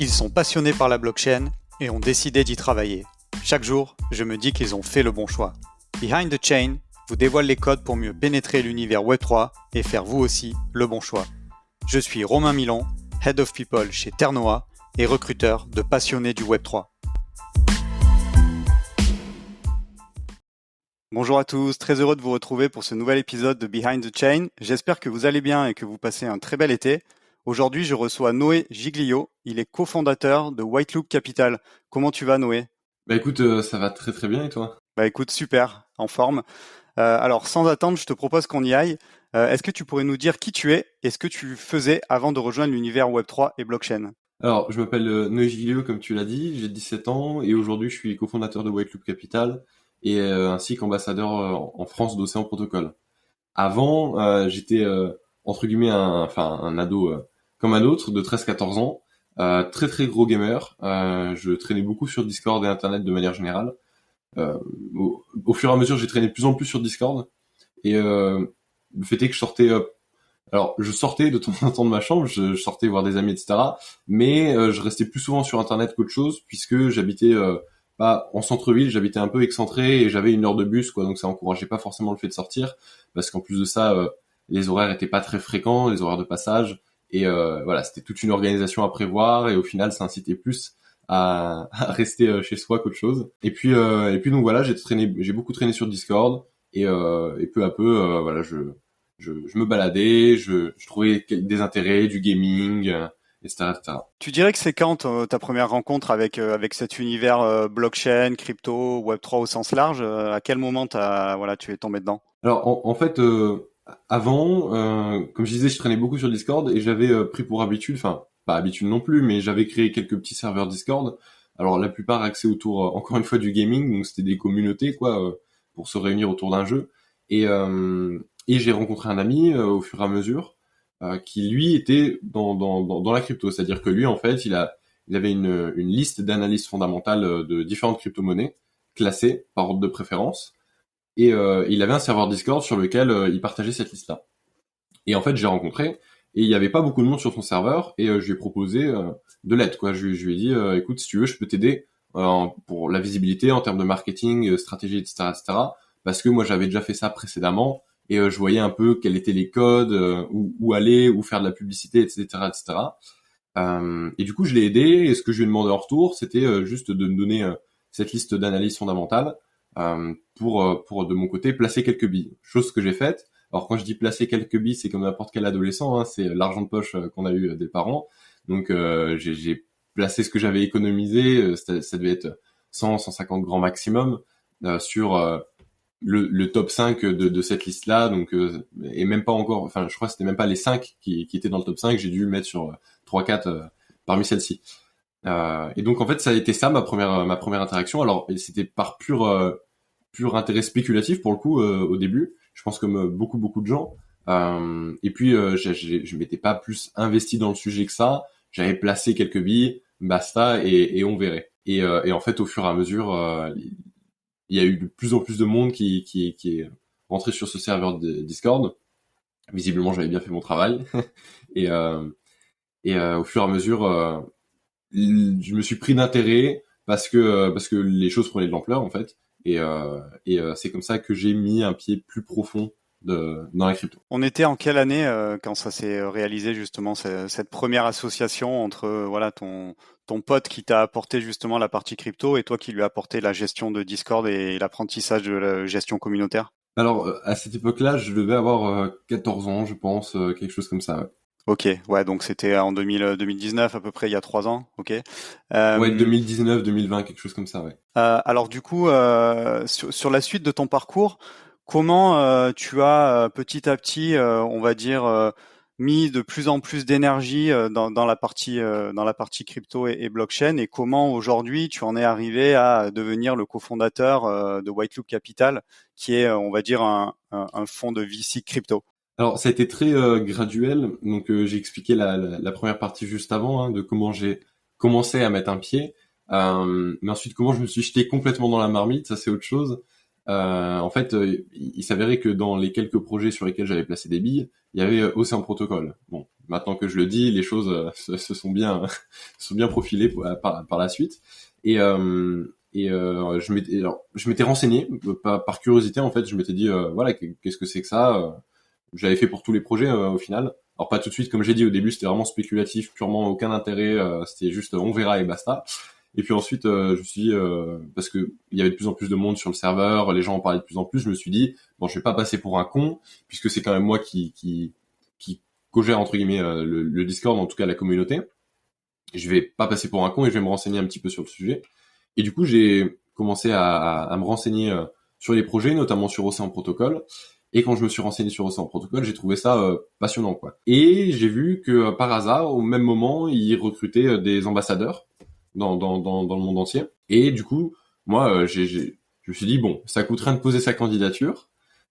Ils sont passionnés par la blockchain et ont décidé d'y travailler. Chaque jour, je me dis qu'ils ont fait le bon choix. Behind the Chain vous dévoile les codes pour mieux pénétrer l'univers Web3 et faire vous aussi le bon choix. Je suis Romain Milon, Head of People chez Ternoa et recruteur de passionnés du Web3. Bonjour à tous, très heureux de vous retrouver pour ce nouvel épisode de Behind the Chain. J'espère que vous allez bien et que vous passez un très bel été. Aujourd'hui, je reçois Noé Giglio. Il est cofondateur de Whiteloop Capital. Comment tu vas, Noé ? Bah écoute, ça va très très bien et toi ? Bah écoute, super, en forme. Alors, sans attendre, je te propose qu'on y aille. Est-ce que tu pourrais nous dire qui tu es et ce que tu faisais avant de rejoindre l'univers Web3 et blockchain ? Alors, je m'appelle Noé Giglio, comme tu l'as dit, j'ai 17 ans et aujourd'hui je suis cofondateur de Whiteloop Capital et ainsi qu'ambassadeur en France d'Océan Protocol. Avant, j'étais entre guillemets un ado comme un autre de 13-14 ans, très très gros gamer. Je traînais beaucoup sur Discord et Internet de manière générale. Au fur et à mesure, j'ai traîné de plus en plus sur Discord et le fait est que je sortais je sortais de temps en temps de ma chambre, je sortais voir des amis, etc. Mais je restais plus souvent sur Internet qu'autre chose, puisque j'habitais pas en centre-ville, j'habitais un peu excentré et j'avais 1 heure de bus, quoi. Donc ça encourageait pas forcément le fait de sortir, parce qu'en plus de ça, les horaires étaient pas très fréquents, les horaires de passage, et voilà, c'était toute une organisation à prévoir, et au final, ça incitait plus à rester chez soi qu'autre chose. Et puis donc voilà, j'ai beaucoup traîné sur Discord, et peu à peu, voilà, je me baladais, je trouvais des intérêts, du gaming, etc., etc. Tu dirais que c'est quand ta première rencontre avec cet univers blockchain, crypto, Web3 au sens large ? À quel moment tu es tombé dedans ? Alors en fait, avant, comme je disais, je traînais beaucoup sur Discord et j'avais pris pour habitude, enfin pas habitude non plus, mais j'avais créé quelques petits serveurs Discord. Alors la plupart axés autour, encore une fois, du gaming, donc c'était des communautés quoi, pour se réunir autour d'un jeu. Et j'ai rencontré un ami au fur et à mesure qui lui était dans la crypto, c'est-à-dire que lui en fait il avait une liste d'analyses fondamentales de différentes crypto-monnaies classées par ordre de préférence. Et il avait un serveur Discord sur lequel il partageait cette liste-là. Et en fait, j'ai rencontré, et il y avait pas beaucoup de monde sur son serveur, et je lui ai proposé de l'aide, quoi. Je lui ai dit, écoute, si tu veux, je peux t'aider pour la visibilité en termes de marketing, stratégie, etc., etc. Parce que moi, j'avais déjà fait ça précédemment, et je voyais un peu quels étaient les codes, où aller, où faire de la publicité, etc., etc. Et du coup, je l'ai aidé, et ce que je lui ai demandé en retour, c'était juste de me donner cette liste d'analyses fondamentales pour de mon côté placer quelques billes, chose que j'ai faite. Alors quand je dis placer quelques billes, c'est comme n'importe quel adolescent, hein, c'est l'argent de poche qu'on a eu des parents. Donc j'ai placé ce que j'avais économisé, ça devait être 100-150 grands maximum sur le top 5 de cette liste-là, donc et même pas encore, enfin je crois que c'était même pas les 5 qui étaient dans le top 5, j'ai dû le mettre sur 3-4 parmi celles-ci. Et donc en fait ça a été ça ma première interaction. Alors c'était par pur intérêt spéculatif pour le coup au début, je pense comme beaucoup de gens. Et puis je m'étais pas plus investi dans le sujet que ça. J'avais placé quelques billes, basta, et on verrait. Et en fait au fur et à mesure, il y a eu de plus en plus de monde qui est rentré sur ce serveur de Discord. Visiblement j'avais bien fait mon travail. et au fur et à mesure je me suis pris d'intérêt parce que les choses prenaient de l'ampleur en fait, et c'est comme ça que j'ai mis un pied plus profond dans la crypto. On était en quelle année quand ça s'est réalisé justement cette première association entre ton pote qui t'a apporté justement la partie crypto et toi qui lui as apporté la gestion de Discord et l'apprentissage de la gestion communautaire ? Alors à cette époque-là, je devais avoir 14 ans, je pense, quelque chose comme ça. Ouais. Ok, ouais, donc c'était en 2019 à peu près, il y a 3 ans, ok. Ouais, 2019, 2020, quelque chose comme ça, ouais. Alors du coup, sur la suite de ton parcours, comment tu as petit à petit, on va dire, mis de plus en plus d'énergie dans la partie crypto et blockchain, et comment aujourd'hui tu en es arrivé à devenir le cofondateur de Whiteloop Capital, qui est, on va dire, un fonds de VC crypto. Alors ça a été très graduel, donc j'ai expliqué la première partie juste avant, hein, de comment j'ai commencé à mettre un pied, mais ensuite comment je me suis jeté complètement dans la marmite, ça c'est autre chose. En fait, il s'avérait que dans les quelques projets sur lesquels j'avais placé des billes, il y avait Océan Protocol. Bon, maintenant que je le dis, les choses se sont bien se sont bien profilées par la suite. Je m'étais renseigné par curiosité en fait. Je m'étais dit voilà, qu'est-ce que c'est que ça. Je l'avais fait pour tous les projets au final. Alors pas tout de suite, comme j'ai dit au début, c'était vraiment spéculatif, purement aucun intérêt. C'était juste on verra et basta. Et puis ensuite, je me suis dit, parce que il y avait de plus en plus de monde sur le serveur, les gens en parlaient de plus en plus, je me suis dit bon, je vais pas passer pour un con, puisque c'est quand même moi qui co-gère entre guillemets le Discord, en tout cas la communauté. Je vais pas passer pour un con et je vais me renseigner un petit peu sur le sujet. Et du coup, j'ai commencé à me renseigner sur les projets, notamment sur Océan Protocol. Et quand je me suis renseigné sur Océan Protocol, j'ai trouvé ça passionnant, quoi. Et j'ai vu que par hasard, au même moment, ils recrutaient des ambassadeurs dans le monde entier. Et du coup, moi, je me suis dit bon, ça coûte rien de poser sa candidature.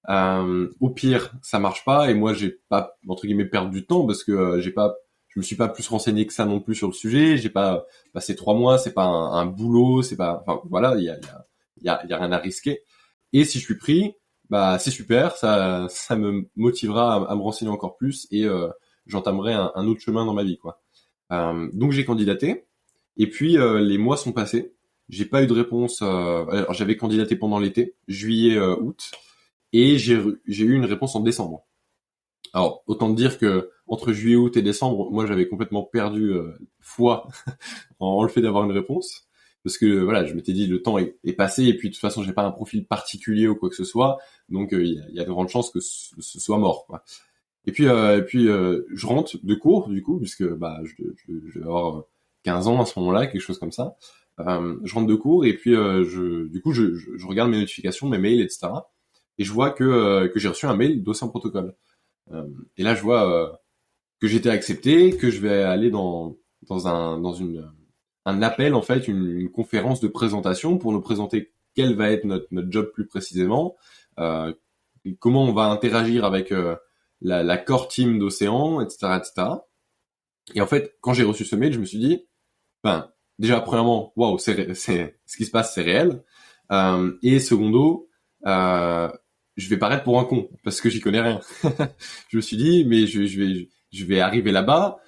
Au pire, ça marche pas et moi j'ai pas entre guillemets perdu du temps parce que je me suis pas plus renseigné que ça non plus sur le sujet. J'ai pas passé 3 mois, c'est pas un boulot, c'est pas, enfin voilà, il y a rien à risquer. Et si je suis pris, bah c'est super, ça me motivera à me renseigner encore plus et j'entamerai un autre chemin dans ma vie, quoi. Donc j'ai candidaté et puis les mois sont passés. J'ai pas eu de réponse. Alors, j'avais candidaté pendant l'été, juillet, août, et j'ai eu une réponse en décembre. Alors autant dire que entre juillet, août et décembre, moi j'avais complètement perdu foi en le fait d'avoir une réponse, parce que voilà, je m'étais dit le temps est passé et puis de toute façon j'ai pas un profil particulier ou quoi que ce soit, donc il y a de grandes chances que ce soit mort, quoi. Et puis je rentre de cours du coup, puisque bah je vais avoir 15 ans à ce moment-là, quelque chose comme ça. Je rentre de cours et puis je regarde mes notifications, mes mails, etc. Et je vois que j'ai reçu un mail d'Océan Protocol. Et là je vois que j'étais accepté, que je vais aller un appel en fait, une conférence de présentation pour nous présenter quel va être notre job plus précisément, euh, comment on va interagir avec la core team d'Océan, etc., etc. Et en fait, quand j'ai reçu ce mail, je me suis dit, ben déjà premièrement, waouh, c'est ce qui se passe, c'est réel. Et secondo, je vais paraître pour un con parce que j'y connais rien. Je me suis dit, mais je vais arriver là-bas.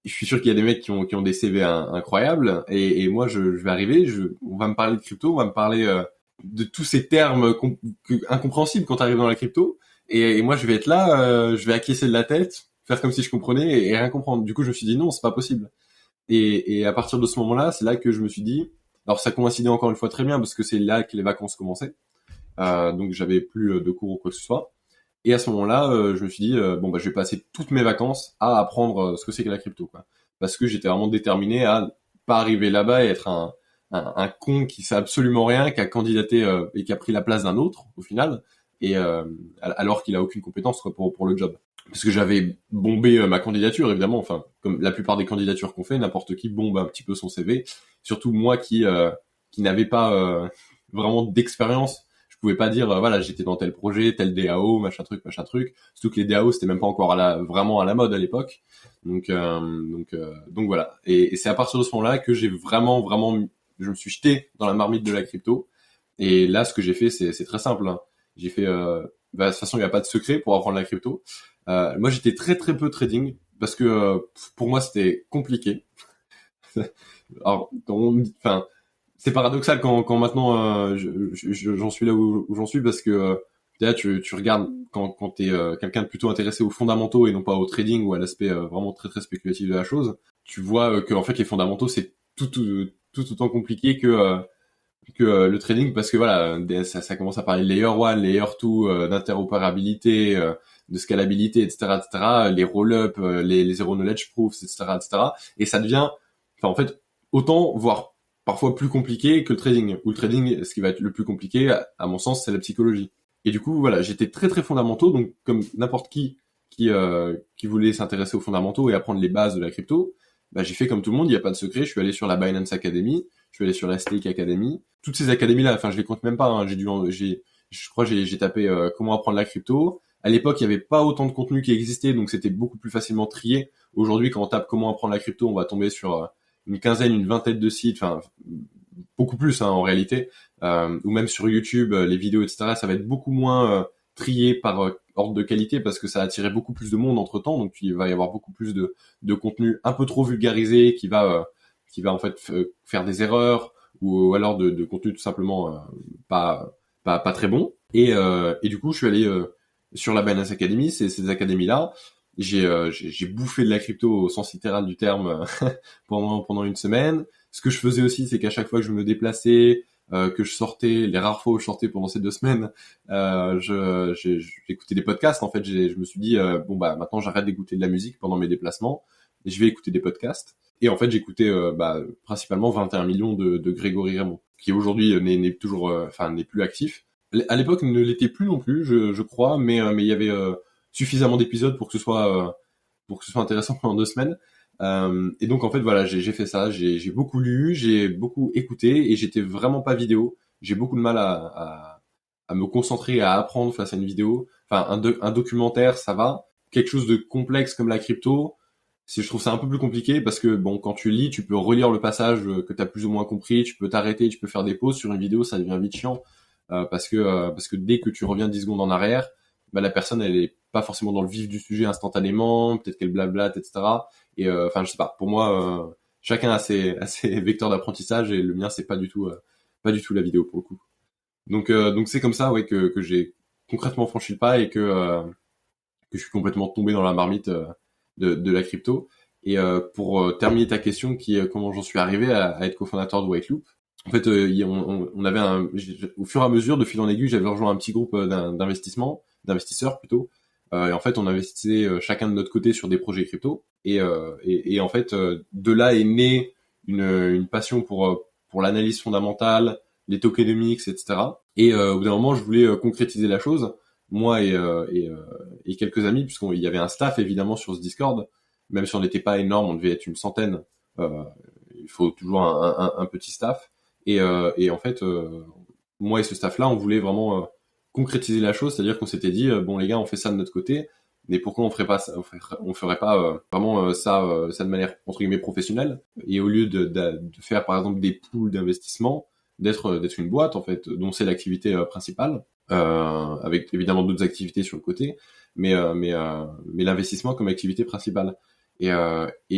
Je suis sûr qu'il y a des mecs qui ont des CV incroyables et moi je vais arriver, on va me parler de crypto, on va me parler de tous ces termes incompréhensibles quand tu arrives dans la crypto et moi je vais être là, je vais acquiescer de la tête, faire comme si je comprenais et rien comprendre. Du coup je me suis dit non, c'est pas possible. Et à partir de ce moment-là, c'est là que je me suis dit, alors ça coïncidait encore une fois très bien parce que c'est là que les vacances commençaient, donc j'avais plus de cours ou quoi que ce soit. Et à ce moment-là, je me suis dit bon bah je vais passer toutes mes vacances à apprendre ce que c'est que la crypto, quoi. Parce que j'étais vraiment déterminé à pas arriver là-bas et être un con qui sait absolument rien, qui a candidaté et qui a pris la place d'un autre au final, et alors qu'il a aucune compétence, quoi, pour le job. Parce que j'avais bombé ma candidature évidemment, enfin comme la plupart des candidatures qu'on fait, n'importe qui bombe un petit peu son CV. Surtout moi qui n'avais pas vraiment d'expérience. Je pouvais pas dire voilà, j'étais dans tel projet, tel DAO, machin truc, machin truc. Surtout que les DAO c'était même pas encore vraiment à la mode à l'époque. Donc voilà. Et c'est à partir de ce moment-là que j'ai vraiment je me suis jeté dans la marmite de la crypto. Et là ce que j'ai fait c'est très simple, hein. J'ai fait bah, de toute façon il y a pas de secret pour apprendre la crypto. Moi j'étais très peu trading parce que pour moi c'était compliqué. Alors enfin c'est paradoxal quand maintenant j'en suis là où j'en suis parce que là tu regardes quand t'es quelqu'un de plutôt intéressé aux fondamentaux et non pas au trading ou à l'aspect vraiment très spéculatif de la chose, tu vois que en fait les fondamentaux c'est tout autant compliqué que le trading parce que voilà ça commence à parler de layer 1, layer 2, d'interopérabilité, de scalabilité, etc., les roll-up, les zero knowledge proofs, etc., et ça devient enfin en fait autant voire parfois plus compliqué que le trading. Ou le trading, ce qui va être le plus compliqué, à mon sens, c'est la psychologie. Et du coup, voilà, j'étais très fondamentaux, donc comme n'importe qui voulait s'intéresser aux fondamentaux et apprendre les bases de la crypto, bah, j'ai fait comme tout le monde, il n'y a pas de secret, je suis allé sur la Binance Academy, je suis allé sur la Stake Academy, toutes ces académies-là, enfin je les compte même pas, hein, je crois j'ai tapé comment apprendre la crypto. À l'époque, il n'y avait pas autant de contenu qui existait, donc c'était beaucoup plus facilement trié. Aujourd'hui, quand on tape comment apprendre la crypto, on va tomber sur une quinzaine, une vingtaine de sites, enfin beaucoup plus hein, en réalité, ou même sur YouTube, les vidéos, etc. Ça va être beaucoup moins trié par ordre de qualité parce que ça a attiré beaucoup plus de monde entre temps, donc il va y avoir beaucoup plus de contenu un peu trop vulgarisé qui va en fait faire des erreurs ou alors de contenu tout simplement pas très bon. Et du coup, je suis allé sur la Binance Academy, ces académies-là. J'ai bouffé de la crypto au sens littéral du terme pendant une semaine. Ce que je faisais aussi, c'est qu'à chaque fois que je me déplaçais, que je sortais, les rares fois où je sortais pendant ces 2 semaines, j'écoutais des podcasts. En fait, je me suis dit bon bah maintenant j'arrête d'écouter de la musique pendant mes déplacements et je vais écouter des podcasts. Et en fait, j'écoutais principalement 21 millions de Grégory Raymond, qui aujourd'hui n'est toujours, n'est plus actif. À l'époque, ne l'était plus non plus, je crois, mais il y avait suffisamment d'épisodes pour que ce soit intéressant pendant 2 semaines. Et donc en fait voilà, j'ai fait ça, j'ai beaucoup lu, j'ai beaucoup écouté et j'étais vraiment pas vidéo. J'ai beaucoup de mal à me concentrer, à apprendre face à une vidéo. Enfin un documentaire ça va. Quelque chose de complexe comme la crypto, je trouve ça un peu plus compliqué parce que bon quand tu lis, tu peux relire le passage que tu as plus ou moins compris, tu peux t'arrêter, tu peux faire des pauses. Sur une vidéo ça devient vite chiant parce que dès que tu reviens 10 secondes en arrière, bah la personne elle est pas forcément dans le vif du sujet instantanément, peut-être qu'elle blablate, etc. Et je sais pas. Pour moi, chacun a ses vecteurs d'apprentissage et le mien c'est pas du tout la vidéo pour le coup. Donc c'est comme ça ouais que j'ai concrètement franchi le pas et que je suis complètement tombé dans la marmite de la crypto. Et pour terminer ta question qui est comment j'en suis arrivé à être cofondateur de Whiteloop. En fait, on avait au fur et à mesure, de fil en aiguille, j'avais rejoint un petit groupe d'investisseurs plutôt. Et en fait, on investissait chacun de notre côté sur des projets crypto. Et en fait, de là est née une passion pour l'analyse fondamentale, les tokenomics, etc. Et au bout d'un moment, je voulais concrétiser la chose, moi et quelques amis, puisqu'il y avait un staff évidemment sur ce Discord. Même si on n'était pas énorme, on devait être une centaine. Il faut toujours un petit staff. Et en fait, moi et ce staff-là, on voulait vraiment concrétiser la chose, c'est-à-dire qu'on s'était dit bon les gars, on fait ça de notre côté, mais pourquoi on ferait pas ça, on ferait pas vraiment ça de manière entre guillemets professionnelle, et au lieu de faire par exemple des pools d'investissement, d'être une boîte en fait dont c'est l'activité principale, avec évidemment d'autres activités sur le côté, mais l'investissement comme activité principale. Et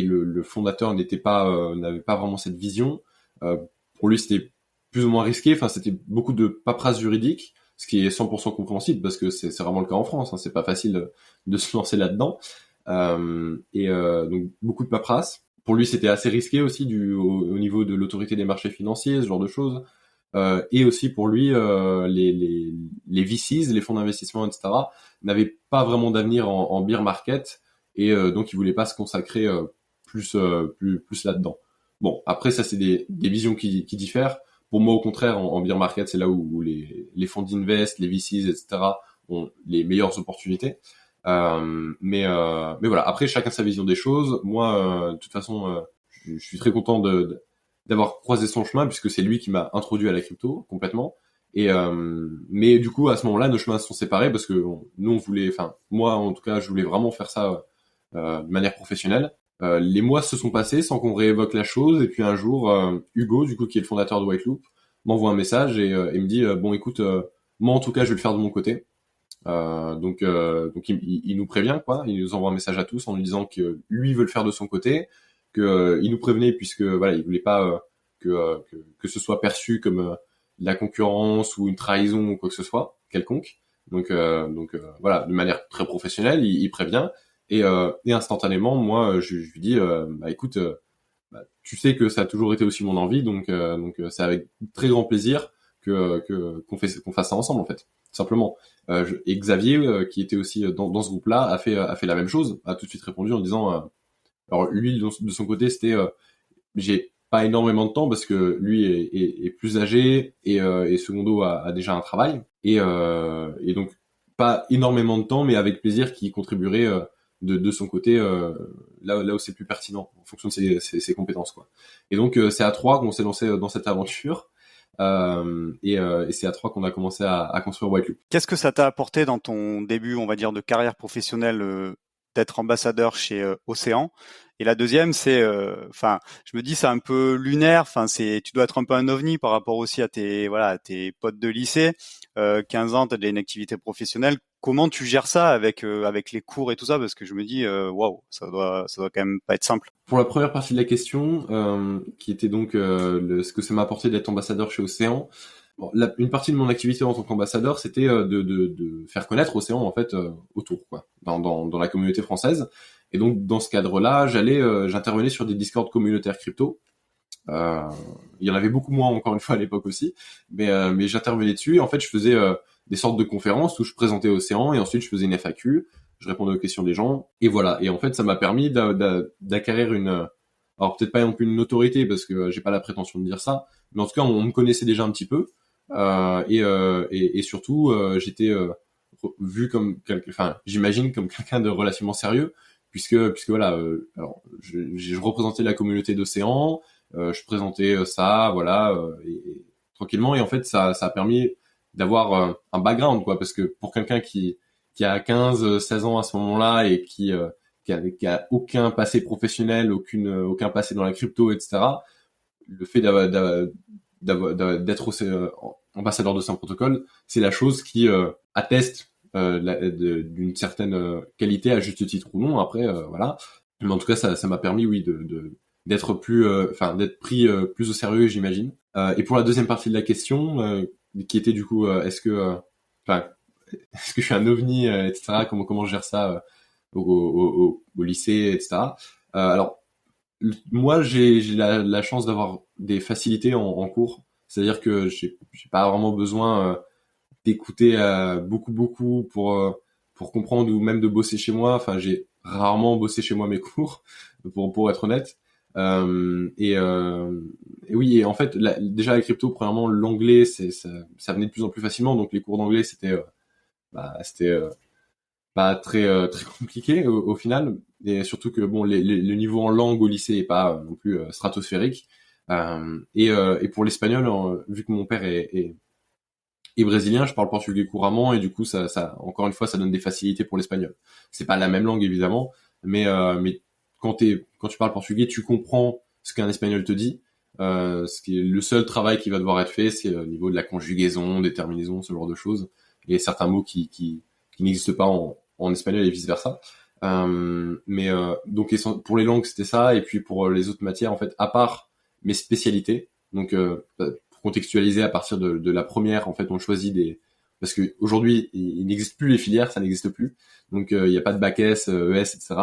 le fondateur n'avait pas vraiment cette vision. Pour lui, c'était plus ou moins risqué. Enfin, c'était beaucoup de paperasse juridique, ce qui est 100% compréhensible parce que c'est vraiment le cas en France. Hein, c'est pas facile de se lancer là-dedans. Donc beaucoup de paperasse. Pour lui, c'était assez risqué aussi au niveau de l'autorité des marchés financiers, ce genre de choses. Et aussi pour lui, les VCs, les fonds d'investissement, etc., n'avaient pas vraiment d'avenir en bear market, et donc il voulait pas se consacrer plus là-dedans. Bon, après ça c'est des visions qui diffèrent. Pour moi au contraire, en bear market c'est là où les fonds d'invest, les VCs, etc., ont les meilleures opportunités. Mais voilà, après chacun sa vision des choses. Moi, de toute façon, je suis très content d'avoir croisé son chemin puisque c'est lui qui m'a introduit à la crypto complètement. Et mais du coup à ce moment-là nos chemins se sont séparés parce que nous on voulait, enfin moi en tout cas je voulais vraiment faire ça de manière professionnelle. Les mois se sont passés sans qu'on réévoque la chose, et puis un jour Hugo du coup qui est le fondateur de Whiteloop m'envoie un message et me dit bon écoute moi en tout cas je vais le faire de mon côté. Donc il nous prévient quoi, il nous envoie un message à tous en nous disant que lui veut le faire de son côté, que il nous prévenait puisque voilà il voulait pas que ce soit perçu comme de la concurrence ou une trahison ou quoi que ce soit quelconque. Donc voilà, de manière très professionnelle, il prévient et instantanément moi je lui dis bah écoute tu sais que ça a toujours été aussi mon envie, donc c'est avec très grand plaisir qu'on fasse ça ensemble en fait, simplement. Et Xavier qui était aussi dans ce groupe-là a fait la même chose, a tout de suite répondu en disant alors lui de son côté c'était j'ai pas énormément de temps parce que lui est plus âgé et secondo a déjà un travail et donc pas énormément de temps mais avec plaisir qui contribuerait de son côté là où c'est plus pertinent en fonction de ses compétences quoi. Et donc c'est à trois qu'on s'est lancé dans cette aventure et c'est à trois qu'on a commencé à construire Whiteloop. Qu'est-ce que ça t'a apporté dans ton début, on va dire, de carrière professionnelle d'être ambassadeur chez Océan. Et la deuxième, c'est, enfin, je me dis, c'est un peu lunaire. Enfin, tu dois être un peu un ovni par rapport aussi à tes potes de lycée. 15 ans, tu as de une activité professionnelle. Comment tu gères ça avec les cours et tout ça? Parce que je me dis, waouh, ça doit quand même pas être simple. Pour la première partie de la question, qui était donc ce que ça m'a apporté d'être ambassadeur chez Océan. Bon, une partie de mon activité en tant qu'ambassadeur, c'était de faire connaître Océan en fait autour, quoi, dans la communauté française. Et donc dans ce cadre-là, j'intervenais sur des Discord communautaires crypto. Il y en avait beaucoup moins encore une fois à l'époque aussi, mais j'intervenais dessus. Et en fait, je faisais des sortes de conférences où je présentais Océan et ensuite je faisais une FAQ, je répondais aux questions des gens et voilà. Et en fait, ça m'a permis d'acquérir alors peut-être pas non plus une autorité parce que j'ai pas la prétention de dire ça, mais en tout cas on me connaissait déjà un petit peu et surtout j'étais vu comme enfin j'imagine comme quelqu'un de relativement sérieux puisque voilà. Alors je représentais la communauté d'Océan. Je présentais ça, voilà, et tranquillement. Et en fait, ça a permis d'avoir un background, quoi, parce que pour quelqu'un qui a 15, 16 ans à ce moment-là et qui a aucun passé professionnel, aucun passé dans la crypto, etc. Le fait d'être ambassadeur de Saint Protocole, c'est la chose qui atteste d'une certaine qualité à juste titre ou non. Après, voilà. Mais en tout cas, ça m'a permis, oui, d'être d'être pris plus au sérieux, j'imagine. Et pour la deuxième partie de la question, qui était du coup, est-ce que je suis un ovni, etc. Comment je gère ça au lycée, etc. Alors moi, j'ai la chance d'avoir des facilités en cours, c'est-à-dire que j'ai pas vraiment besoin d'écouter beaucoup pour comprendre ou même de bosser chez moi. Enfin, j'ai rarement bossé chez moi mes cours, pour être honnête. Et oui, et en fait, déjà la crypto, premièrement, l'anglais, ça venait de plus en plus facilement. Donc les cours d'anglais, c'était pas très compliqué au final. Et surtout que bon, le niveau en langue au lycée est pas non plus stratosphérique. Et pour l'espagnol, vu que mon père est brésilien, je parle portugais couramment et du coup ça encore une fois ça donne des facilités pour l'espagnol. C'est pas la même langue évidemment, mais quand tu parles portugais, tu comprends ce qu'un espagnol te dit. Ce qui est le seul travail qui va devoir être fait, c'est au niveau de la conjugaison, déterminaison, ce genre de choses, et certains mots qui n'existent pas en espagnol et vice versa. Donc pour les langues c'était ça, et puis pour les autres matières en fait, à part mes spécialités, donc pour contextualiser, à partir de la première en fait on choisit parce que aujourd'hui il n'existe plus les filières, ça n'existe plus, donc il n'y a pas de bac S, ES, etc.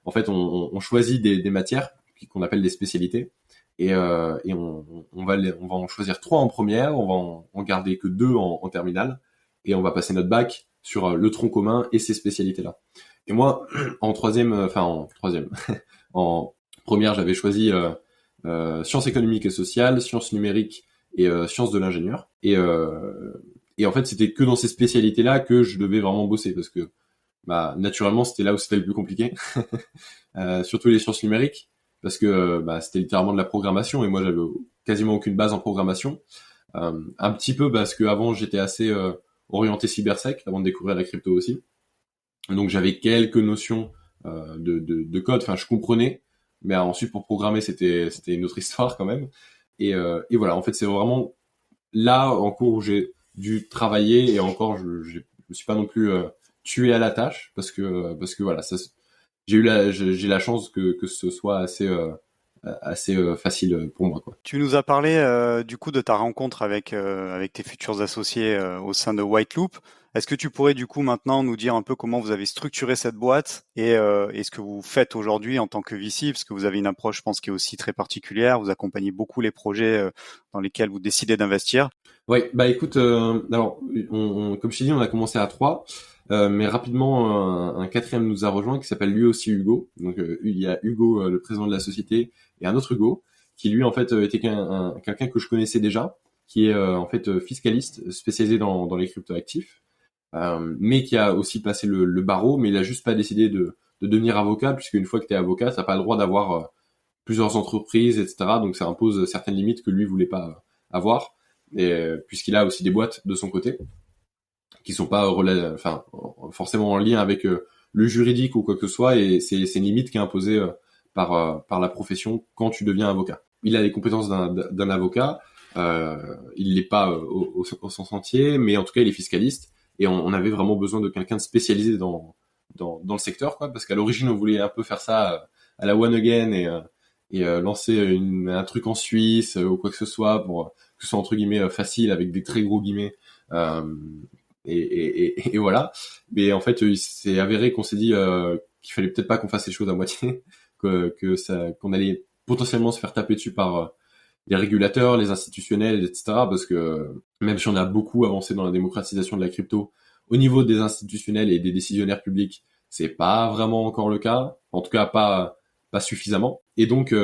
En fait on choisit des matières qu'on appelle des spécialités, et on va en choisir 3 en première, on va en garder que 2 en terminale, et on va passer notre bac sur le tronc commun et ces spécialités là. Et moi en troisième, en première j'avais choisi sciences économiques et sociales, sciences numériques et sciences de l'ingénieur. Et en fait, c'était que dans ces spécialités-là que je devais vraiment bosser, parce que naturellement, c'était là où c'était le plus compliqué. Surtout les sciences numériques, parce que c'était littéralement de la programmation, et moi, j'avais quasiment aucune base en programmation. Un petit peu parce que avant, j'étais assez orienté cybersec, avant de découvrir la crypto aussi. Donc, j'avais quelques notions de code. Enfin, je comprenais, mais ensuite, pour programmer, c'était une autre histoire quand même. Et voilà, en fait, c'est vraiment là en cours où j'ai dû travailler, et encore, je me suis pas non plus tué à la tâche, parce que voilà, j'ai la chance que ce soit assez facile pour moi, quoi. Tu nous as parlé du coup de ta rencontre avec tes futurs associés au sein de Whiteloop. Est-ce que tu pourrais du coup maintenant nous dire un peu comment vous avez structuré cette boîte et ce que vous faites aujourd'hui en tant que VC, parce que vous avez une approche, je pense, qui est aussi très particulière. Vous accompagnez beaucoup les projets dans lesquels vous décidez d'investir. Ouais, écoute, alors comme je t'ai dit, on a commencé à 3, mais rapidement un quatrième nous a rejoint, qui s'appelle lui aussi Hugo. Donc il y a Hugo, le président de la société, et un autre Hugo qui lui en fait était quelqu'un que je connaissais déjà, qui est en fait fiscaliste spécialisé dans les cryptoactifs, mais qui a aussi passé le barreau, mais il a juste pas décidé de devenir avocat, puisque une fois que tu es avocat, t'as pas le droit d'avoir plusieurs entreprises, etc. Donc ça impose certaines limites que lui voulait pas avoir, et puisqu'il a aussi des boîtes de son côté qui sont pas forcément en lien avec le juridique ou quoi que ce soit, et c'est une limite qui est imposée par la profession quand tu deviens avocat. Il a les compétences d'un avocat, il l'est pas au sens entier, mais en tout cas il est fiscaliste, et on avait vraiment besoin de quelqu'un de spécialisé dans le secteur, quoi, parce qu'à l'origine on voulait un peu faire ça à la One Again et lancer un truc en Suisse ou quoi que ce soit pour que ce soit entre guillemets facile avec des très gros guillemets. Euh, et voilà. Mais en fait, il s'est avéré qu'on s'est dit qu'il fallait peut-être pas qu'on fasse les choses à moitié, qu'on allait potentiellement se faire taper dessus par les régulateurs, les institutionnels, etc. Parce que même si on a beaucoup avancé dans la démocratisation de la crypto, au niveau des institutionnels et des décisionnaires publics, c'est pas vraiment encore le cas. En tout cas, pas suffisamment. Et donc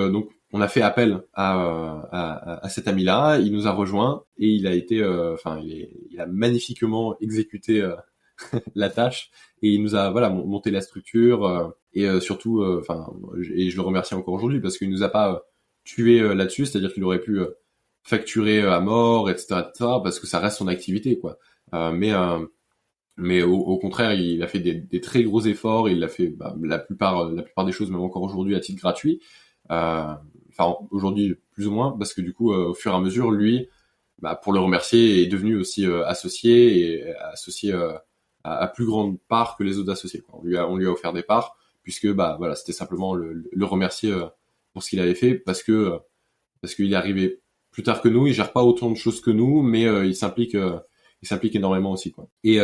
on a fait appel à cet ami-là. Il nous a rejoint et il a été, il a magnifiquement exécuté la tâche et il nous a voilà monté la structure et surtout, et je le remercie encore aujourd'hui parce qu'il nous a pas tué là-dessus, c'est-à-dire qu'il aurait pu facturer à mort, etc., parce que ça reste son activité, quoi. Mais au contraire, il a fait des très gros efforts. Il a fait la plupart des choses, même encore aujourd'hui, à titre gratuit. Aujourd'hui plus ou moins, parce que du coup, au fur et à mesure, lui, pour le remercier, est devenu aussi associé et associé à plus grande part que les autres associés, quoi. On lui a offert des parts, puisque voilà, c'était simplement le remercier pour ce qu'il avait fait, parce qu'il est arrivé plus tard que nous. Il gère pas autant de choses que nous, mais il s'implique énormément aussi, quoi. Et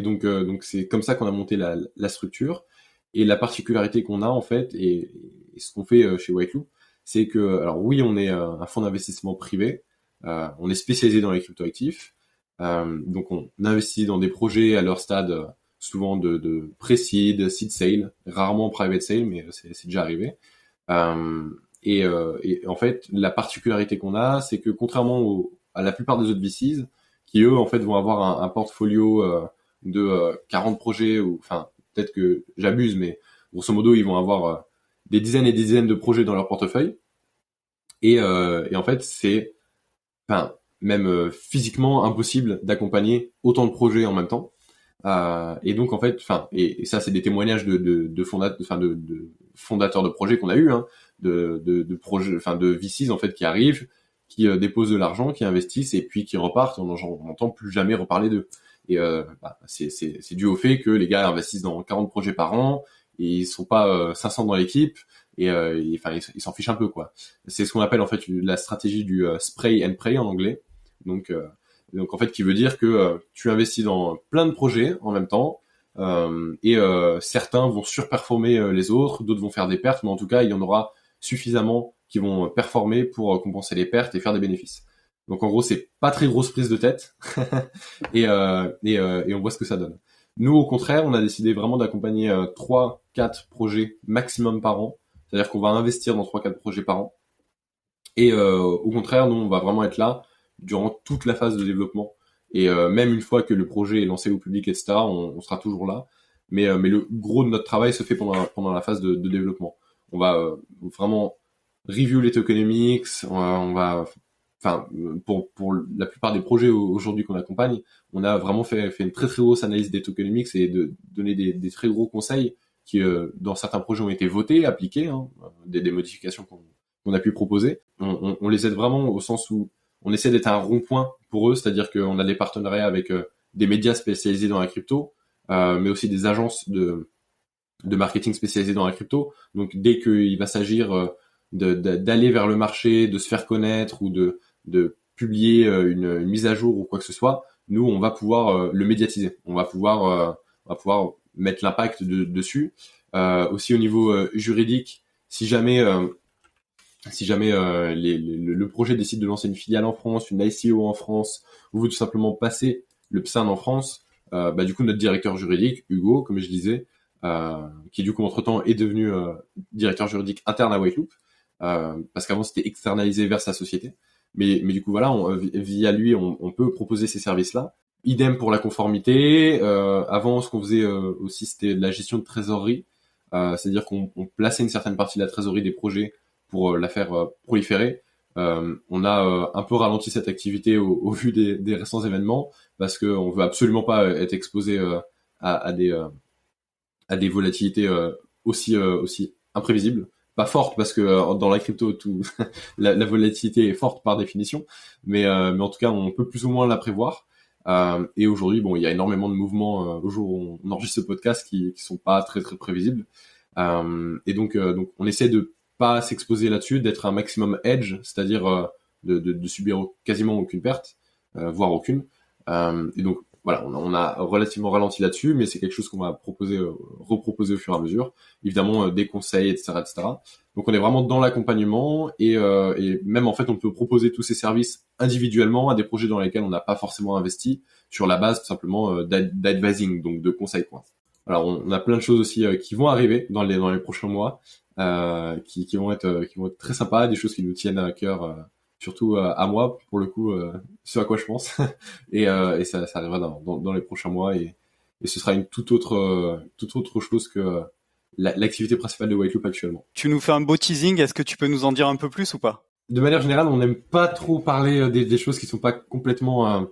donc c'est comme ça qu'on a monté la structure. Et la particularité qu'on a en fait, et ce qu'on fait chez Whiteloop, c'est que, alors oui, on est un fonds d'investissement privé, on est spécialisé dans les cryptoactifs, donc on investit dans des projets à leur stade, souvent de pré-seed, seed sale, rarement private sale, mais c'est déjà arrivé. Et en fait, la particularité qu'on a, c'est que contrairement à la plupart des autres VCs, qui eux en fait vont avoir un portfolio de 40 projets, ou enfin peut-être que j'abuse, mais grosso modo ils vont avoir des dizaines et des dizaines de projets dans leur portefeuille, et en fait c'est même physiquement impossible d'accompagner autant de projets en même temps. Et donc en fait, et ça c'est des témoignages de fondateurs de projets qu'on a eu, hein, de projets, de VCs en fait qui arrivent, qui déposent de l'argent, qui investissent et puis qui repartent. On n'entend plus jamais reparler d'eux. Et c'est dû au fait que les gars investissent dans 40 projets par an et ils sont pas 500 dans l'équipe, et ils s'en fichent un peu, quoi. C'est ce qu'on appelle en fait la stratégie du spray and pray en anglais. Donc en fait, qui veut dire que tu investis dans plein de projets en même temps, et certains vont surperformer les autres, d'autres vont faire des pertes, mais en tout cas, il y en aura suffisamment qui vont performer pour compenser les pertes et faire des bénéfices. Donc en gros, c'est pas très grosse prise de tête, et on voit ce que ça donne. Nous, au contraire, on a décidé vraiment d'accompagner 3-4 projets maximum par an, c'est-à-dire qu'on va investir dans 3-4 projets par an, et au contraire, nous, on va vraiment être là durant toute la phase de développement. Et même une fois que le projet est lancé au public, etc., on sera toujours là. Mais le gros de notre travail se fait pendant la phase de développement. On va vraiment review les tokenomics, pour la plupart des projets aujourd'hui qu'on accompagne, on a vraiment fait une très très grosse analyse des tokenomics et de donner des très gros conseils qui, dans certains projets, ont été votés, appliqués, hein, des modifications qu'on a pu proposer. On les aide vraiment au sens où on essaie d'être un rond-point pour eux, c'est-à-dire qu'on a des partenariats avec des médias spécialisés dans la crypto, mais aussi des agences de marketing spécialisées dans la crypto. Donc dès qu'il va s'agir d'aller vers le marché, de se faire connaître ou de publier une mise à jour ou quoi que ce soit, nous on va pouvoir le médiatiser. On va pouvoir mettre l'impact dessus. Aussi au niveau juridique, si jamais le projet décide de lancer une filiale en France, une ICO en France, ou veut tout simplement passer le PSAN en France, du coup notre directeur juridique, Hugo, comme je disais, qui du coup entre-temps est devenu directeur juridique interne à Whiteloop, parce qu'avant c'était externalisé vers sa société. Mais du coup voilà, via lui on peut proposer ces services-là. Idem pour la conformité. Avant, ce qu'on faisait aussi, c'était de la gestion de trésorerie, c'est-à-dire qu'on plaçait une certaine partie de la trésorerie des projets pour la faire proliférer. On a un peu ralenti cette activité au vu des récents événements, parce qu'on veut absolument pas être exposé à à des volatilités aussi imprévisibles. Pas fortes parce que dans la crypto, tout la volatilité est forte par définition, mais en tout cas, on peut plus ou moins la prévoir. Et aujourd'hui, bon, il y a énormément de mouvements au jour où on enregistre ce podcast qui sont pas très très prévisibles. Et donc, on essaie de pas s'exposer là-dessus, d'être un maximum hedge, c'est-à-dire de subir quasiment aucune perte, voire aucune. Et donc, voilà, on a relativement ralenti là-dessus, mais c'est quelque chose qu'on va reproposer au fur et à mesure. Évidemment, des conseils, etc., etc. Donc, on est vraiment dans l'accompagnement et même en fait, on peut proposer tous ces services individuellement à des projets dans lesquels on n'a pas forcément investi sur la base tout simplement d'advising, donc de conseils, quoi. Alors, on a plein de choses aussi qui vont arriver dans les prochains mois, qui vont être très sympas, des choses qui nous tiennent à cœur. Surtout à moi pour le coup ce à quoi je pense et ça arrivera dans les prochains mois et ce sera une toute autre chose que l'activité principale de Whiteloop actuellement. Tu nous fais un beau teasing, est-ce que tu peux nous en dire un peu plus ou pas? De manière générale, on n'aime pas trop parler des choses qui sont pas complètement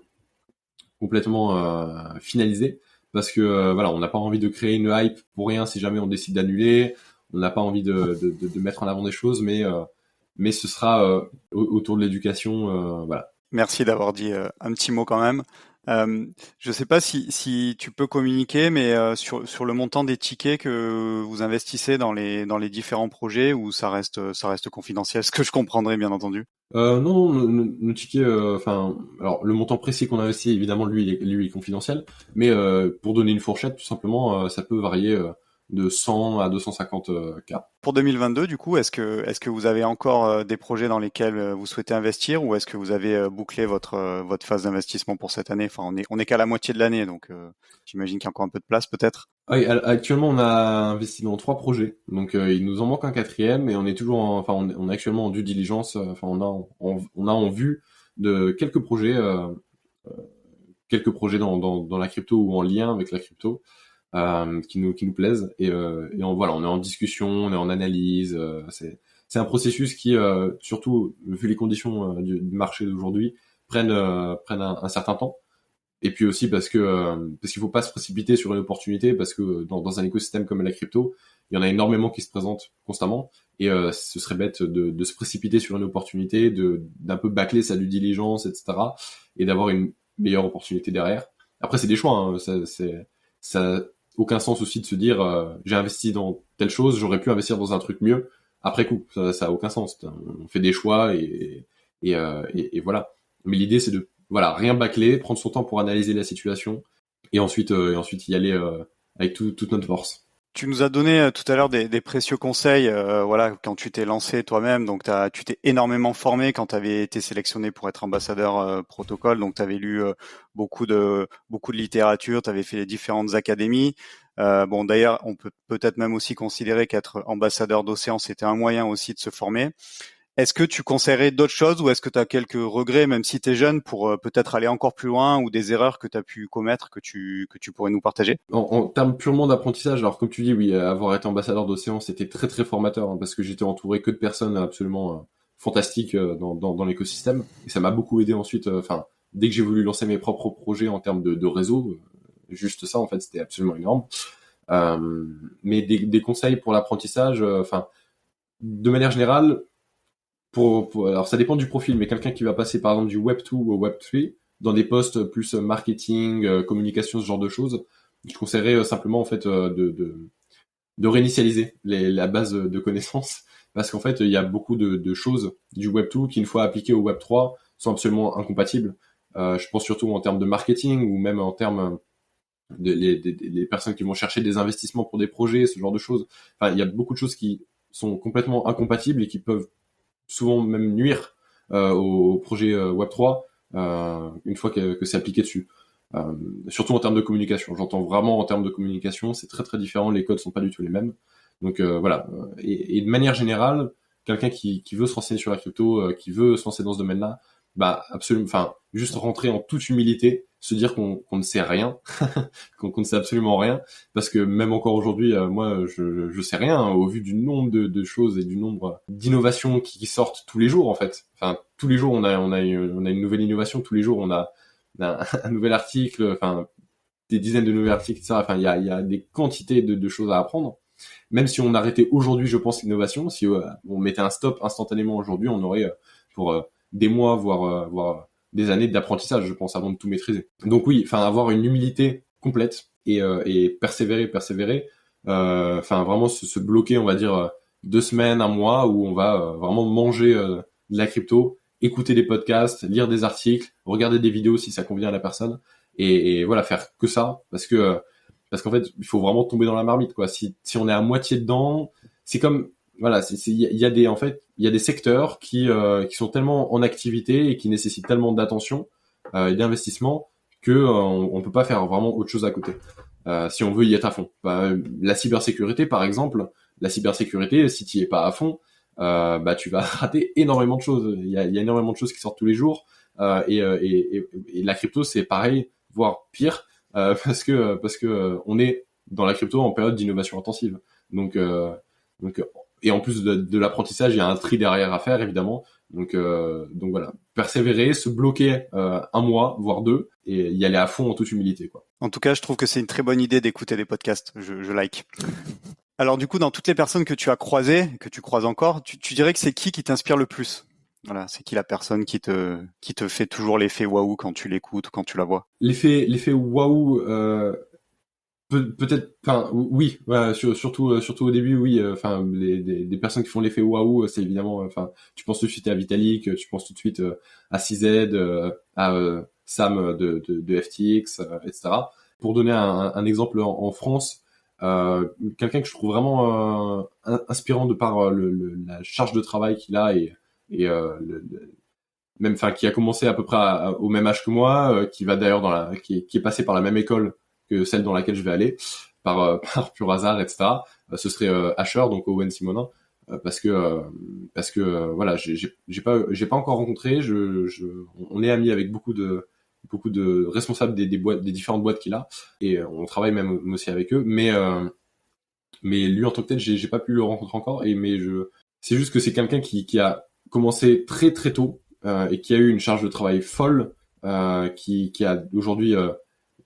finalisées parce que voilà, on n'a pas envie de créer une hype pour rien si jamais on décide d'annuler, on n'a pas envie de mettre en avant des choses, mais ce sera autour de l'éducation, voilà. Merci d'avoir dit un petit mot quand même. Je ne sais pas si tu peux communiquer, mais sur le montant des tickets que vous investissez dans les différents projets, ou ça reste confidentiel, ce que je comprendrai bien entendu. Non, nos tickets, enfin, alors le montant précis qu'on investit, évidemment, lui est confidentiel, mais pour donner une fourchette, tout simplement, ça peut varier de 100 à 250 K. Pour 2022, du coup, est-ce que vous avez encore des projets dans lesquels vous souhaitez investir, ou est-ce que vous avez bouclé votre phase d'investissement pour cette année? Enfin, on est qu'à la moitié de l'année, donc j'imagine qu'il y a encore un peu de place peut-être. Ah oui, actuellement, on a investi dans 3 projets, donc il nous en manque un quatrième, et on est toujours, enfin, on est actuellement en due diligence. Enfin, on a en vue de quelques projets dans la crypto ou en lien avec la crypto. Qui nous plaisent et voilà, on est en discussion, on est en analyse, c'est un processus qui surtout vu les conditions du marché d'aujourd'hui prennent un certain temps, et puis aussi parce qu'il faut pas se précipiter sur une opportunité, parce que dans un écosystème comme la crypto, il y en a énormément qui se présentent constamment, et ce serait bête de se précipiter sur une opportunité, d'un peu bâcler sa due diligence, etc., et d'avoir une meilleure opportunité derrière. Après, c'est des choix, hein, ça aucun sens aussi de se dire j'ai investi dans telle chose, j'aurais pu investir dans un truc mieux après coup. Ça a aucun sens. On fait des choix et voilà. Mais l'idée c'est de voilà, rien bâcler, prendre son temps pour analyser la situation et ensuite y aller avec toute notre force. Tu nous as donné tout à l'heure des précieux conseils, voilà, quand tu t'es lancé toi-même. Donc, tu t'es énormément formé quand tu avais été sélectionné pour être ambassadeur protocole. Donc, tu avais lu beaucoup de littérature, tu avais fait les différentes académies. Bon, d'ailleurs, on peut peut-être même aussi considérer qu'être ambassadeur d'Océan, c'était un moyen aussi de se former. Est-ce que tu conseillerais d'autres choses, ou est-ce que tu as quelques regrets, même si tu es jeune, pour peut-être aller encore plus loin, ou des erreurs que tu as pu commettre que tu pourrais nous partager? En termes purement d'apprentissage, alors comme tu dis, oui, avoir été ambassadeur d'Océan, c'était très très formateur, hein, parce que j'étais entouré que de personnes absolument fantastiques dans l'écosystème, et ça m'a beaucoup aidé ensuite. Enfin, dès que j'ai voulu lancer mes propres projets en termes de réseau, juste ça en fait, c'était absolument énorme. Mais des conseils pour l'apprentissage, enfin, de manière générale, alors ça dépend du profil, mais quelqu'un qui va passer par exemple du Web 2 au Web 3 dans des postes plus marketing, communication, ce genre de choses, je conseillerais simplement en fait de réinitialiser la base de connaissances, parce qu'en fait il y a beaucoup de choses du Web 2 qui, une fois appliquées au Web 3, sont absolument incompatibles. Je pense surtout en termes de marketing, ou même en termes les personnes qui vont chercher des investissements pour des projets, ce genre de choses. Enfin, il y a beaucoup de choses qui sont complètement incompatibles et qui peuvent souvent même nuire au projet Web3 une fois que c'est appliqué dessus. Surtout en termes de communication. J'entends vraiment en termes de communication, c'est très très différent, les codes sont pas du tout les mêmes. Donc voilà. Et de manière générale, quelqu'un qui veut se renseigner sur la crypto, qui veut se lancer dans ce domaine-là, bah absolument, enfin juste rentrer en toute humilité, se dire qu'on ne sait rien, qu'on ne sait absolument rien, parce que même encore aujourd'hui, moi je sais rien, hein, au vu du nombre de choses et du nombre d'innovations qui sortent tous les jours en fait. Enfin tous les jours on a une nouvelle innovation, tous les jours on a un nouvel article, enfin des dizaines de nouveaux articles, etc. Enfin, il y a des quantités de choses à apprendre. Même si on arrêtait aujourd'hui, je pense, l'innovation, si on mettait un stop instantanément aujourd'hui, on aurait pour des mois, voire des années d'apprentissage, je pense, avant de tout maîtriser. Donc oui, enfin, avoir une humilité complète et persévérer. Enfin, vraiment se bloquer, on va dire 2 semaines, un mois, où on va vraiment manger de la crypto, écouter des podcasts, lire des articles, regarder des vidéos si ça convient à la personne, et voilà, faire que ça, parce qu'en fait, il faut vraiment tomber dans la marmite, quoi. Si on est à moitié dedans, c'est comme, voilà, il y a des, en fait, il y a des secteurs qui sont tellement en activité et qui nécessitent tellement d'attention et d'investissement que on peut pas faire vraiment autre chose à côté. Si on veut y être à fond. La cybersécurité, par exemple, si tu y es pas à fond, tu vas rater énormément de choses. Il y a énormément de choses qui sortent tous les jours, et la crypto, c'est pareil, voire pire, parce que on est dans la crypto en période d'innovation intensive. Donc, et en plus de l'apprentissage, il y a un tri derrière à faire, évidemment. Donc voilà, persévérer, se bloquer un mois, voire deux, et y aller à fond en toute humilité, quoi. En tout cas, je trouve que c'est une très bonne idée d'écouter des podcasts. Je like. Alors du coup, dans toutes les personnes que tu as croisées, que tu croises encore, tu dirais que c'est qui t'inspire le plus? Voilà, c'est qui la personne qui te fait toujours l'effet waouh quand tu l'écoutes ou quand tu la vois? L'effet waouh, peut-être, enfin oui, voilà, surtout au début, oui, enfin des personnes qui font l'effet waouh, c'est évidemment, enfin tu penses tout de suite à Vitalik, tu penses tout de suite à CZ, à Sam de FTX, etc. Pour donner un exemple en France, quelqu'un que je trouve vraiment inspirant de par la charge de travail qu'il a et même, enfin, qui a commencé à peu près au même âge que moi, qui va d'ailleurs qui est passé par la même école que celle dans laquelle je vais aller, par pur hasard, etc. Ce serait Asher, donc Owen Simonin, parce que voilà, j'ai pas encore rencontré. On est amis avec beaucoup de responsables des boîtes, des différentes boîtes qu'il a, et on travaille même aussi avec eux. Mais lui en tant que tel, j'ai pas pu le rencontrer encore. C'est juste que c'est quelqu'un qui a commencé très très tôt et qui a eu une charge de travail folle, qui a aujourd'hui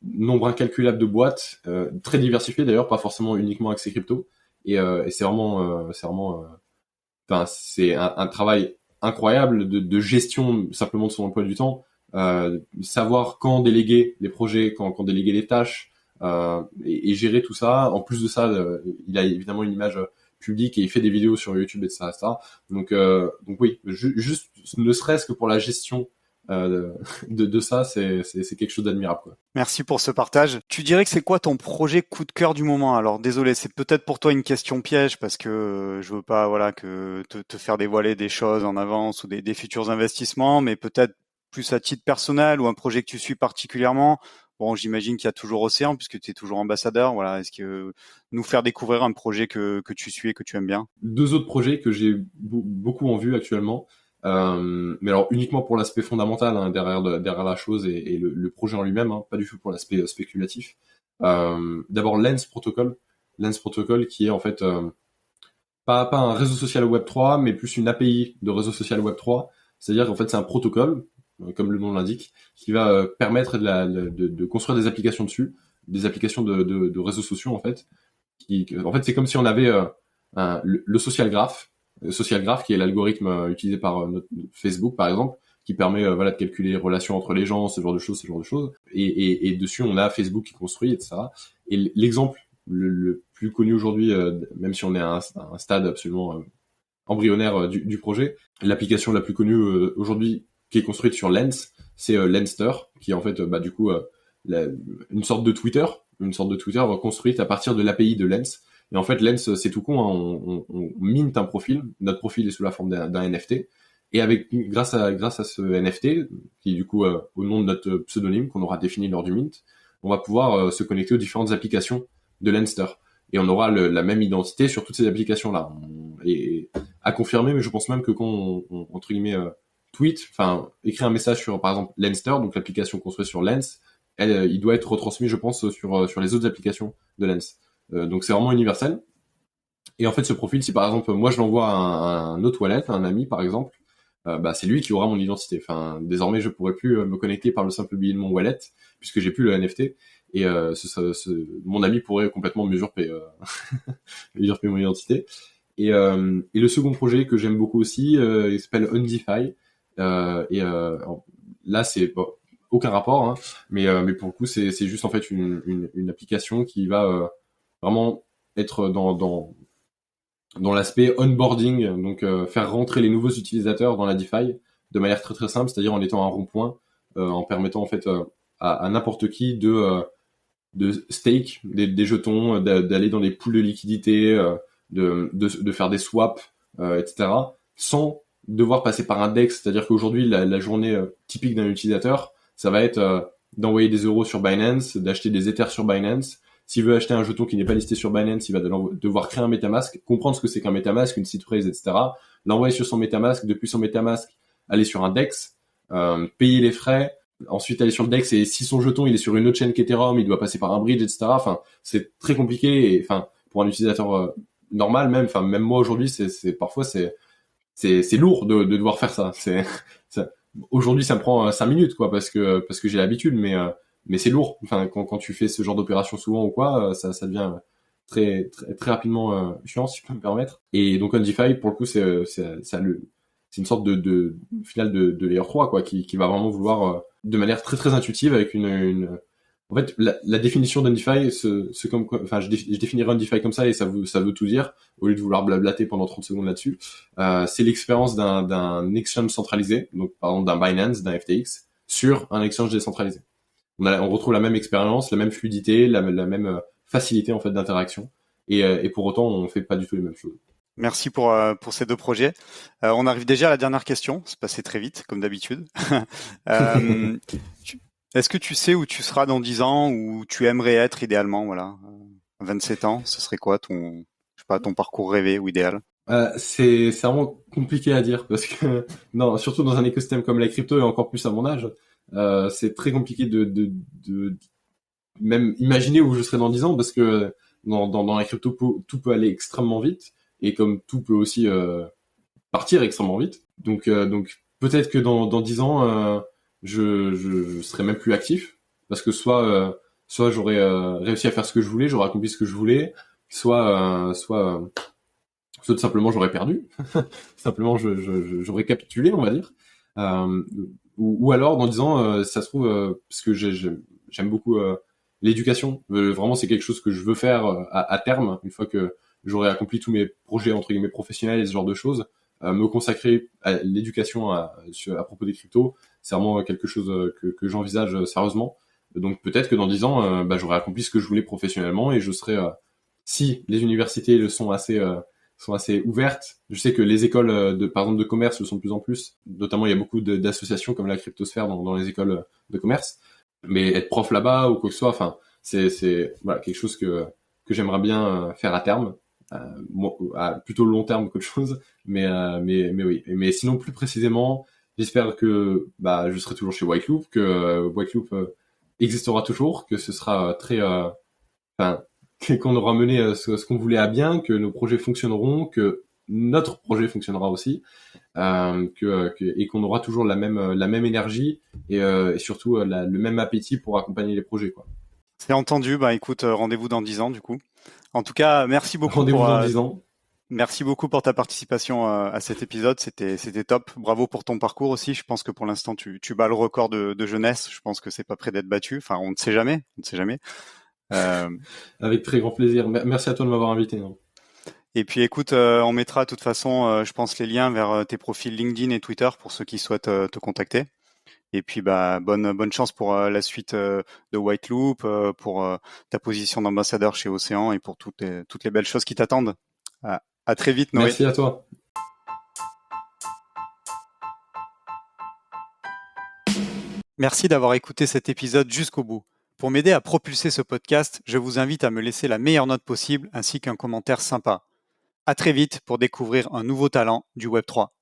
nombre incalculable de boîtes, très diversifiées d'ailleurs, pas forcément uniquement accès crypto. Et c'est un travail incroyable de gestion simplement de son emploi du temps, savoir quand déléguer les projets, quand déléguer les tâches, et gérer tout ça. En plus de ça, il a évidemment une image publique et il fait des vidéos sur YouTube, etc., etc. Donc oui, juste ne serait-ce que pour la gestion de ça, c'est quelque chose d'admirable, quoi. Merci pour ce partage. Tu dirais que c'est quoi ton projet coup de cœur du moment? Alors désolé, c'est peut-être pour toi une question piège parce que je veux pas voilà que te faire dévoiler des choses en avance ou des futurs investissements, mais peut-être plus à titre personnel ou un projet que tu suis particulièrement. Bon, j'imagine qu'il y a toujours Océan puisque tu es toujours ambassadeur. Voilà, est-ce que nous faire découvrir un projet que tu suis et que tu aimes bien? Deux autres projets que j'ai beaucoup en vue actuellement. Mais alors uniquement pour l'aspect fondamental, hein, derrière la chose et le projet en lui-même, hein, pas du tout pour l'aspect spéculatif. D'abord Lens Protocol qui est en fait pas un réseau social Web 3, mais plus une API de réseau social Web 3. C'est-à-dire qu'en fait c'est un protocole, comme le nom l'indique, qui va permettre de construire des applications dessus, des applications de réseaux sociaux en fait. En fait c'est comme si on avait le social graph qui est l'algorithme utilisé par notre Facebook par exemple, qui permet voilà de calculer les relations entre les gens, ce genre de choses. Et dessus on a Facebook qui construit, etc. Et l'exemple le plus connu aujourd'hui, même si on est à un stade absolument embryonnaire du projet, l'application la plus connue aujourd'hui qui est construite sur Lens, c'est Lenster, qui est en fait du coup une sorte de Twitter construite à partir de l'API de Lens. Et en fait, Lens, c'est tout con, hein, on mint un profil. Notre profil est sous la forme d'un NFT. Et grâce à ce NFT, qui est du coup au nom de notre pseudonyme qu'on aura défini lors du mint, on va pouvoir se connecter aux différentes applications de Lenster. Et on aura la même identité sur toutes ces applications-là. Et à confirmer, mais je pense même que quand on entre guillemets écrit un message sur, par exemple, Lenster, donc l'application construite sur Lens, il doit être retransmis, je pense, sur les autres applications de Lens. Donc c'est vraiment universel. Et en fait, ce profil, si par exemple moi je l'envoie à un autre wallet, à un ami par exemple, c'est lui qui aura mon identité. Enfin, désormais, je pourrai plus me connecter par le simple biais de mon wallet puisque j'ai plus le NFT. et mon ami pourrait complètement m'usurper usurper mon identité. Et le second projet que j'aime beaucoup aussi, il s'appelle Undify. Là, c'est aucun rapport, hein, mais pour le coup, c'est juste en fait une application qui va vraiment être dans l'aspect onboarding, donc faire rentrer les nouveaux utilisateurs dans la DeFi de manière très très simple, c'est-à-dire en étant un rond-point, en permettant en fait à n'importe qui de stake des jetons, d'aller dans des pools de liquidité, de faire des swaps, etc., sans devoir passer par un DEX. C'est-à-dire qu'aujourd'hui, la journée typique d'un utilisateur, ça va être d'envoyer des euros sur Binance, d'acheter des Ethers sur Binance. S'il veut acheter un jeton qui n'est pas listé sur Binance, il va devoir créer un MetaMask, comprendre ce que c'est qu'un MetaMask, une seed phrase, etc., l'envoyer sur son MetaMask, depuis son MetaMask, aller sur un DEX, payer les frais, ensuite aller sur le DEX, et si son jeton il est sur une autre chaîne qu'Ethereum, il doit passer par un bridge, etc. Enfin, c'est très compliqué, et enfin, pour un utilisateur normal même, enfin même moi aujourd'hui, parfois c'est lourd de devoir faire ça. Aujourd'hui ça me prend 5 minutes quoi, parce que j'ai l'habitude, mais c'est lourd. Enfin, quand tu fais ce genre d'opération souvent ou quoi, ça devient très très très rapidement chiant, si je peux me permettre. Et donc Undify, pour le coup, c'est une sorte de finale de layer 3 quoi, qui va vraiment vouloir de manière très très intuitive, avec en fait, la définition d'Undify, enfin, je définirais Undify comme ça, et ça veut tout dire, au lieu de vouloir blablater pendant 30 secondes là-dessus. C'est l'expérience d'un exchange centralisé, donc par exemple d'un Binance, d'un FTX, sur un exchange décentralisé. On retrouve la même expérience, la même fluidité, la même facilité en fait d'interaction, et pour autant, on fait pas du tout les mêmes choses. Merci pour ces deux projets. On arrive déjà à la dernière question. C'est passé très vite, comme d'habitude. Est-ce que tu sais où tu seras dans 10 ans, où tu aimerais être idéalement, voilà, à 27 ans, ce serait quoi ton parcours rêvé ou idéal? C'est vraiment compliqué à dire, parce que non, surtout dans un écosystème comme la crypto, et encore plus à mon âge, c'est très compliqué de même imaginer où je serai dans 10 ans, parce que dans la crypto, tout peut aller extrêmement vite, et comme tout peut aussi partir extrêmement vite. Donc peut-être que dans 10 ans, je serai même plus actif, parce que soit j'aurais réussi à faire ce que je voulais, j'aurais accompli ce que je voulais, soit tout simplement j'aurais perdu, simplement j'aurais capitulé, on va dire. Ou alors dans 10 ans, ça se trouve, parce que j'aime beaucoup l'éducation, vraiment c'est quelque chose que je veux faire à terme, une fois que j'aurai accompli tous mes projets entre guillemets professionnels et ce genre de choses. Me consacrer à l'éducation à propos des cryptos, c'est vraiment quelque chose que j'envisage sérieusement. Donc peut-être que dans 10 ans, j'aurai accompli ce que je voulais professionnellement, et je serai, si les universités le sont assez ouvertes. Je sais que les écoles par exemple de commerce le sont de plus en plus. Notamment, il y a beaucoup d'associations comme la Cryptosphère dans les écoles de commerce. Mais être prof là-bas ou quoi que ce soit, enfin, c'est voilà, quelque chose que j'aimerais bien faire à terme. À plutôt long terme qu'autre chose, mais oui. Mais sinon, plus précisément, j'espère que je serai toujours chez Whiteloop, que Whiteloop existera toujours, que ce sera qu'on aura mené ce qu'on voulait à bien, que nos projets fonctionneront, que notre projet fonctionnera aussi, et qu'on aura toujours la même énergie, et surtout le même appétit pour accompagner les projets, quoi. C'est entendu. Bah écoute, rendez-vous dans 10 ans du coup. En tout cas, merci beaucoup Rendez-vous dans 10 ans. Merci beaucoup pour ta participation à cet épisode. C'était top. Bravo pour ton parcours aussi. Je pense que pour l'instant, tu bats le record de jeunesse. Je pense que c'est pas près d'être battu. Enfin, on ne sait jamais. On ne sait jamais. Avec très grand plaisir. Merci à toi de m'avoir invité. Hein. Et puis écoute, on mettra de toute façon, je pense, les liens vers tes profils LinkedIn et Twitter pour ceux qui souhaitent te contacter. Et puis bonne chance pour la suite de Whiteloop, pour ta position d'ambassadeur chez Océan, et pour toutes les belles choses qui t'attendent. À très vite, Noé. Merci à toi. Merci d'avoir écouté cet épisode jusqu'au bout. Pour m'aider à propulser ce podcast, je vous invite à me laisser la meilleure note possible ainsi qu'un commentaire sympa. À très vite pour découvrir un nouveau talent du Web3.